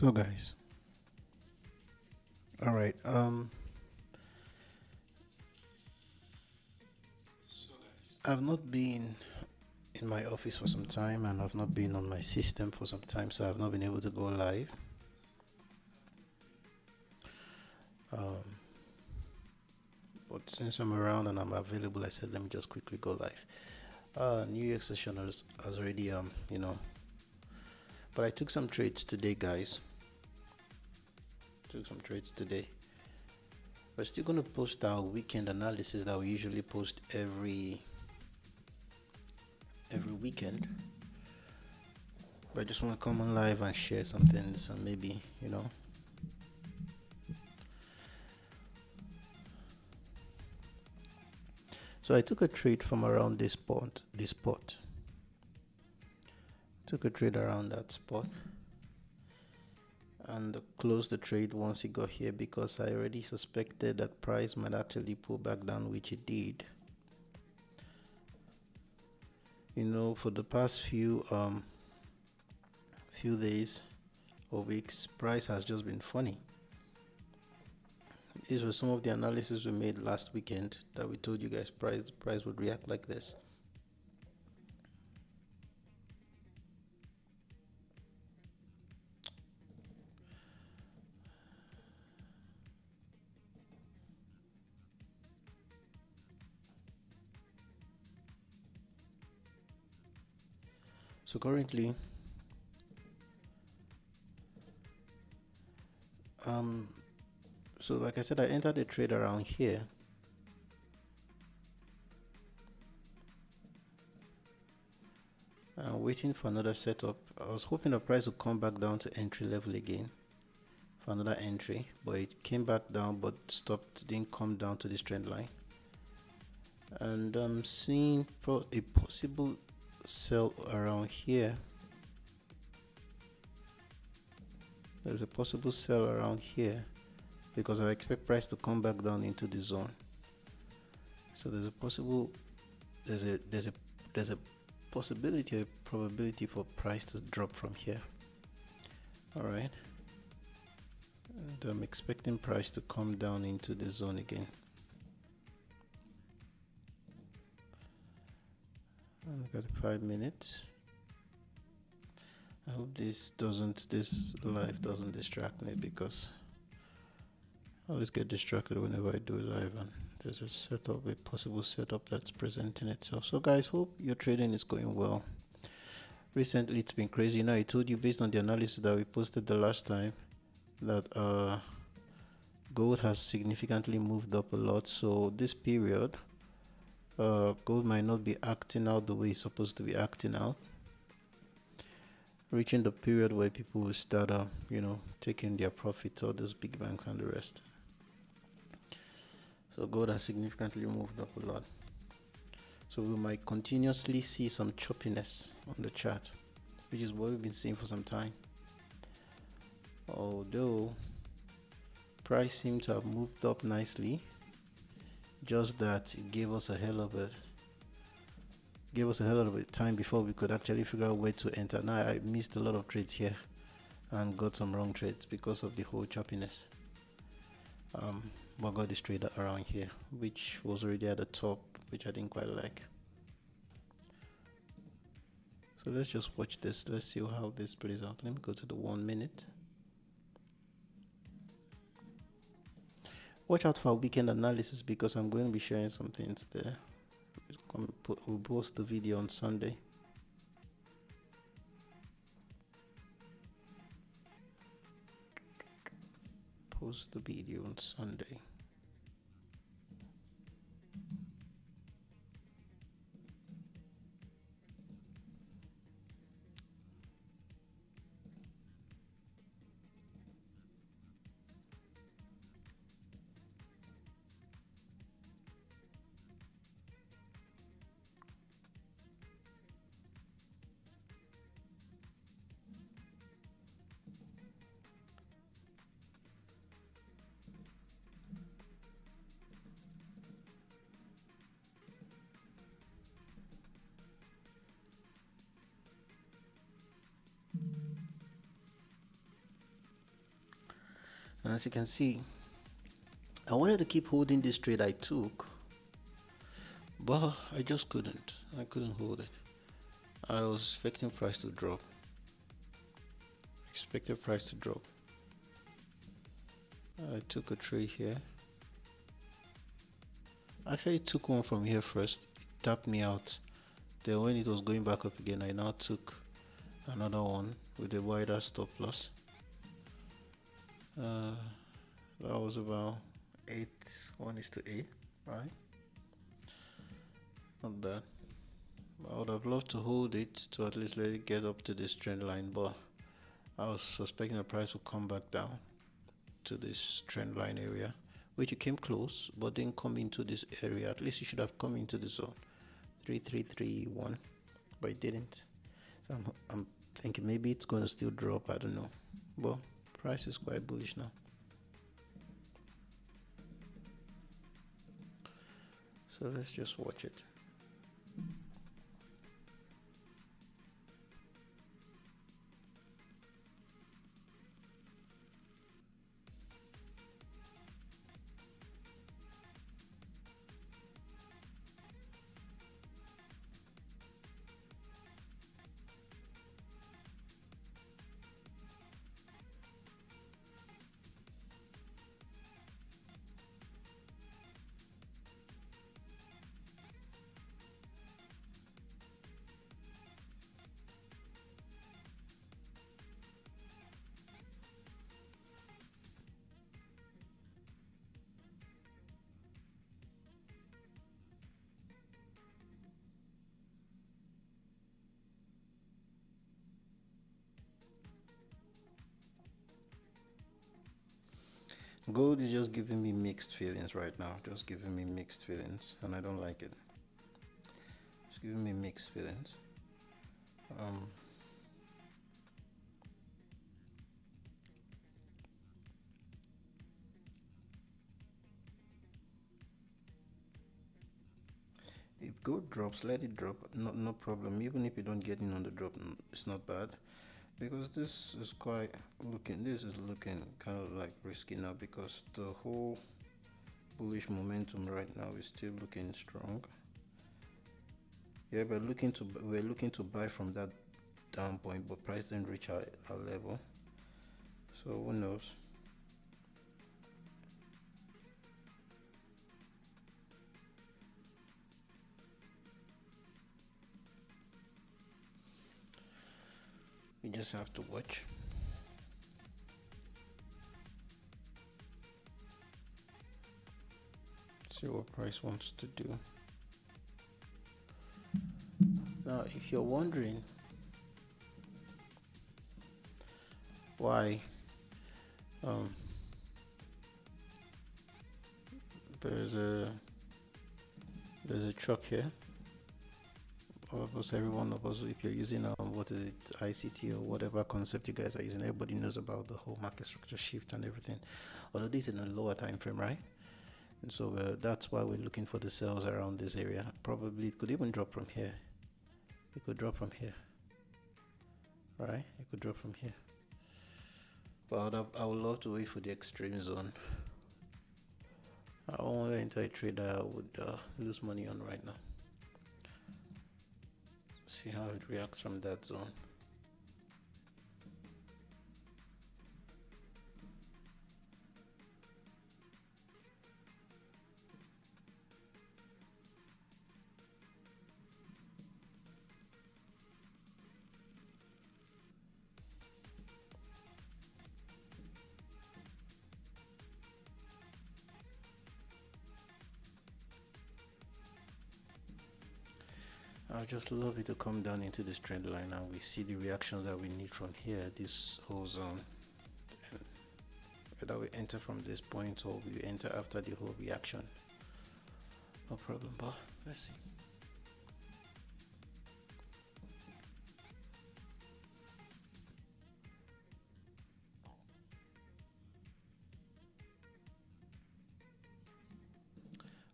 So guys, all right. I've not been in my office for some time, and I've not been on my system for some time, so I've not been able to go live. Um, but since I'm around and I'm available, I said let me just quickly go live. New Year session has already but I took some trades today, guys. Took some trades today. We're still gonna post our weekend analysis that we usually post every weekend. But I just want to come on live and share some things, and maybe So I took a trade from around this spot. Took a trade around that spot and closed the trade once it got here, because I already suspected that price might actually pull back down, which it did. For the past few days or weeks, price has just been funny. These were some of the analysis we made last weekend that we told you guys price would react like this. So currently, so like I said, I entered the trade around here. I'm waiting for another setup. I was hoping the price would come back down to entry level again for another entry, but it came back down but stopped, didn't come down to this trend line. And I'm seeing a possible sell around here. There's a possible sell around here because I expect price to come back down into the zone. So there's a possibility, a probability for price to drop from here. All right, and I'm expecting price to come down into the zone again. Look at 5 minutes. I hope this live doesn't distract me, because I always get distracted whenever I do live and there's a possible setup that's presenting itself. So guys, hope your trading is going well. Recently it's been crazy. I told you, based on the analysis that we posted the last time, that gold has significantly moved up a lot. So this period, gold might not be acting out the way it's supposed to be acting out, reaching the period where people will start taking their profits, all those big banks and the rest. So gold has significantly moved up a lot, so we might continuously see some choppiness on the chart, which is what we've been seeing for some time. Although price seemed to have moved up nicely, just that it gave us a hell of a time before we could actually figure out where to enter. Now I missed a lot of trades here and got some wrong trades because of the whole choppiness. But got this trade around here, which was already at the top, which I didn't quite like. So let's just watch this. Let's see how this plays out. Let me go to the 1 minute. Watch out for weekend analysis, because I'm going to be sharing some things there. We'll post the video on Sunday. Post the video on Sunday. And as you can see, I wanted to keep holding this trade I took, but I just couldn't. I couldn't hold it. I was expecting price to drop. Expected price to drop. I took a trade here. I actually took one from here first. It tapped me out. Then when it was going back up again, I now took another one with a wider stop loss. That was about 8, 1:8, right? Not bad. I would have loved to hold it to at least let it get up to this trend line, but I was suspecting the price would come back down to this trend line area, which it came close but didn't come into this area. At least it should have come into the zone 3331, but it didn't. So I'm thinking maybe it's going to still drop. I don't know, but price is quite bullish now. So let's just watch it. Gold is just giving me mixed feelings right now. Just giving me mixed feelings, and I don't like it. It's giving me mixed feelings. If gold drops, let it drop. No problem. Even if you don't get in on the drop, it's not bad, because this is quite looking. This is looking kind of like risky now, because the whole bullish momentum right now is still looking strong. Yeah, we're looking to buy from that down point, but price didn't reach our level, so who knows. We just have to watch. See what price wants to do. Now, if you're wondering why there's a truck here, almost every one of us, if you're using what is it, ICT or whatever concept you guys are using, everybody knows about the whole market structure shift and everything, although this is in a lower time frame, right? And so that's why we're looking for the sales around this area. Probably it could even drop from here. It could drop from here, right? It could drop from here, but I would love to wait for the extreme zone. I won't enter a trade that I would lose money on right now. See how it reacts from that zone. I just love it to come down into this trend line and we see the reactions that we need from here, this whole zone. And whether we enter from this point or we enter after the whole reaction, no problem, but let's see.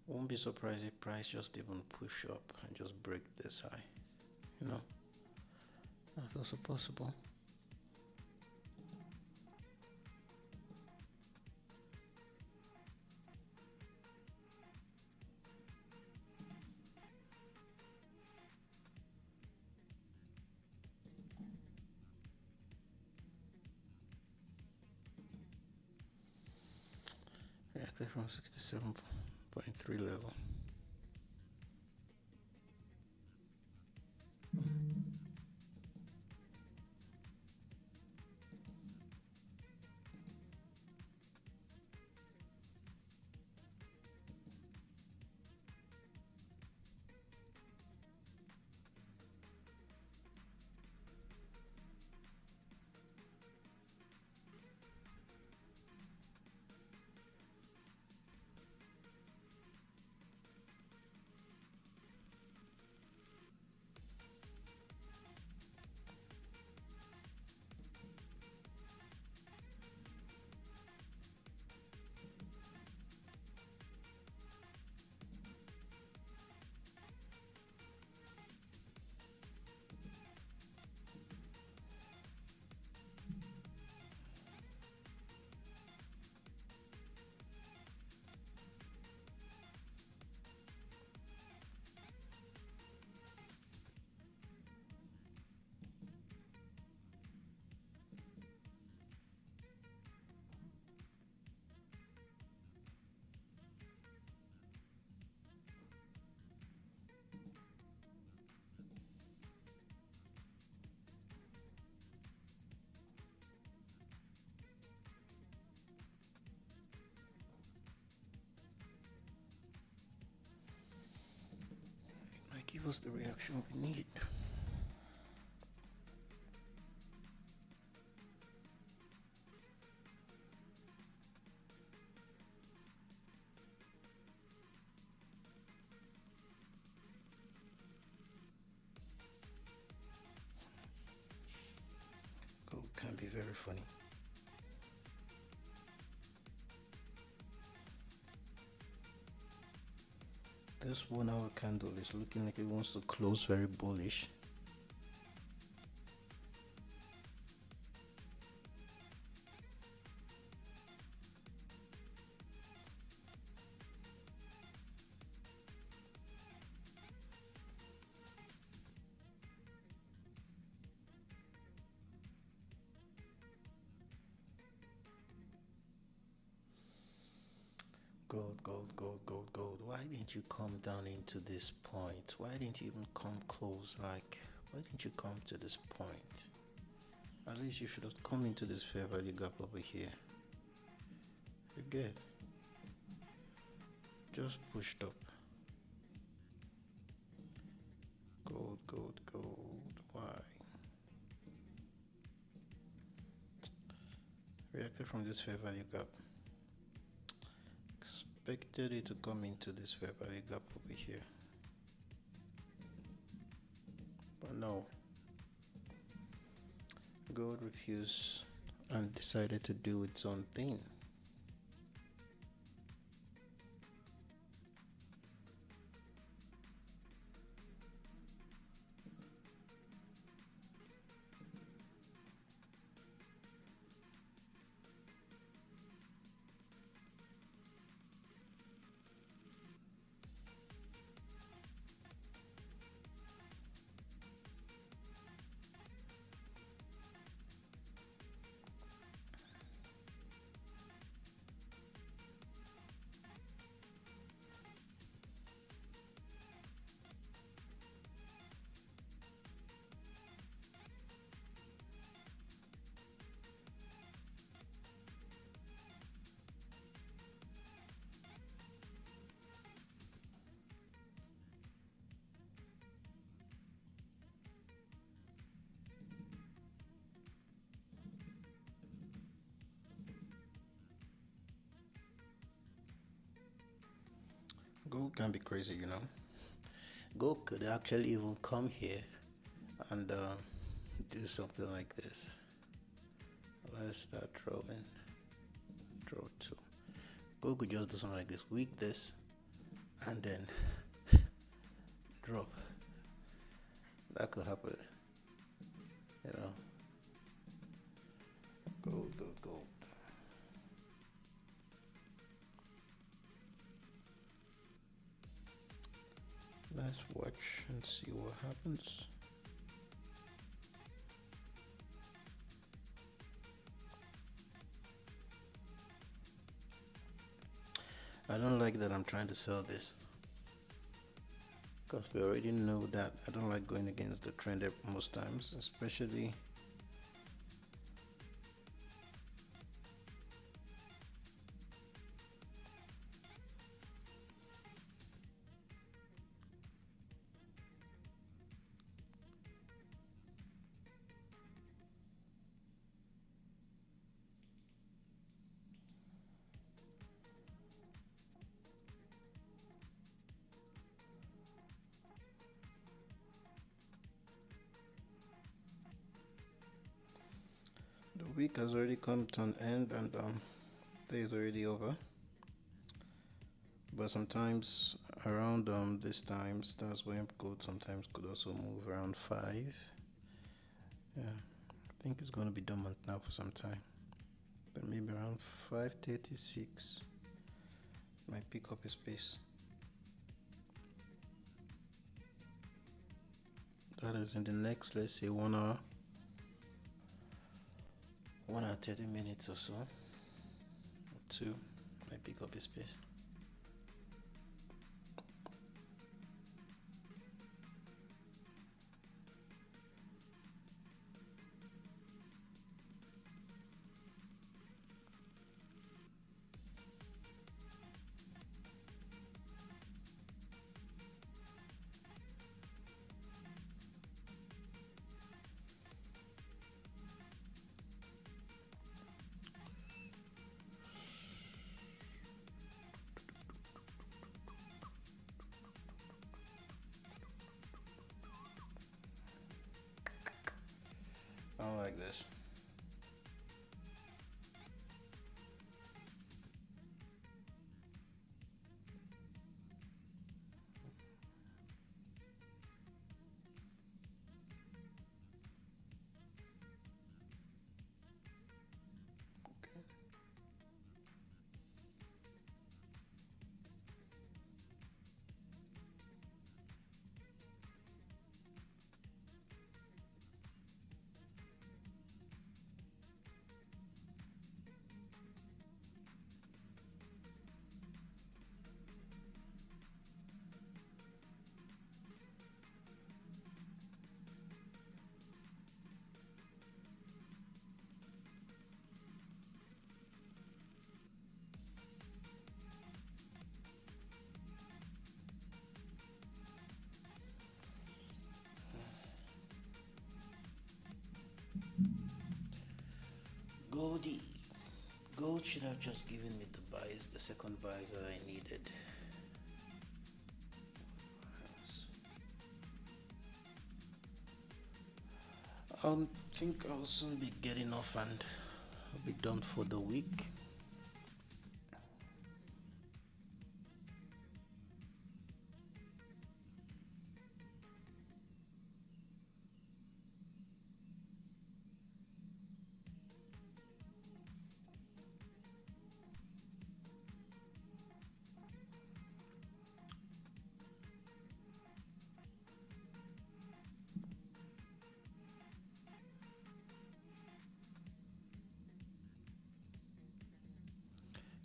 Won't be surprised if price just even push up and just break this high. You know, that's also possible. reacted from 67.3 level. Give us the reaction we need. Gold can be very funny. This 1 hour candle is looking like it wants to close very bullish. Gold, gold, gold, gold, gold. Why didn't you come down into this point? Why didn't you even come close? Like, why didn't you come to this point? At least you should have come into this fair value gap over here. You're good. Just pushed up. Gold, gold, gold. Why? Reacted from this fair value gap. Expected it to come into this fair value gap over here, but no. Gold refused and decided to do its own thing. Gold can be crazy, you know. Gold could actually even come here and do something like this. Let's start drawing. Draw two. Gold could just do something like this. Weak this and then drop. That could happen. You know. Gold, gold, gold. Let's watch and see what happens. I don't like that I'm trying to sell this, because we already know that I don't like going against the trend most times, especially the week has already come to an end, and day is already over. But sometimes around these times, that's when gold sometimes could also move around 5. Yeah, I think it's going to be dormant now for some time. But maybe around 5:36 might pick up his pace. That is in the next, let's say, 1 hour, 1 hour 30 minutes or so, or 2, might pick up his pace. I don't like this. Goldie. Gold should have just given me the buys, the second buys that I needed. I think I'll soon be getting off and I'll be done for the week.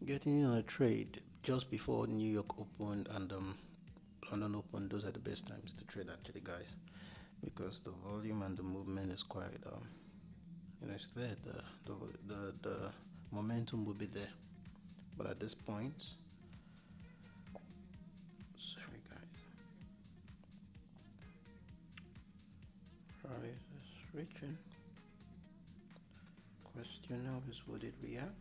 Getting in a trade just before New York opened and London opened, those are the best times to trade actually, guys, because the volume and the movement is quite, it's there. The momentum will be there, but at this point, sorry guys, price is reaching. Question now is, would it react?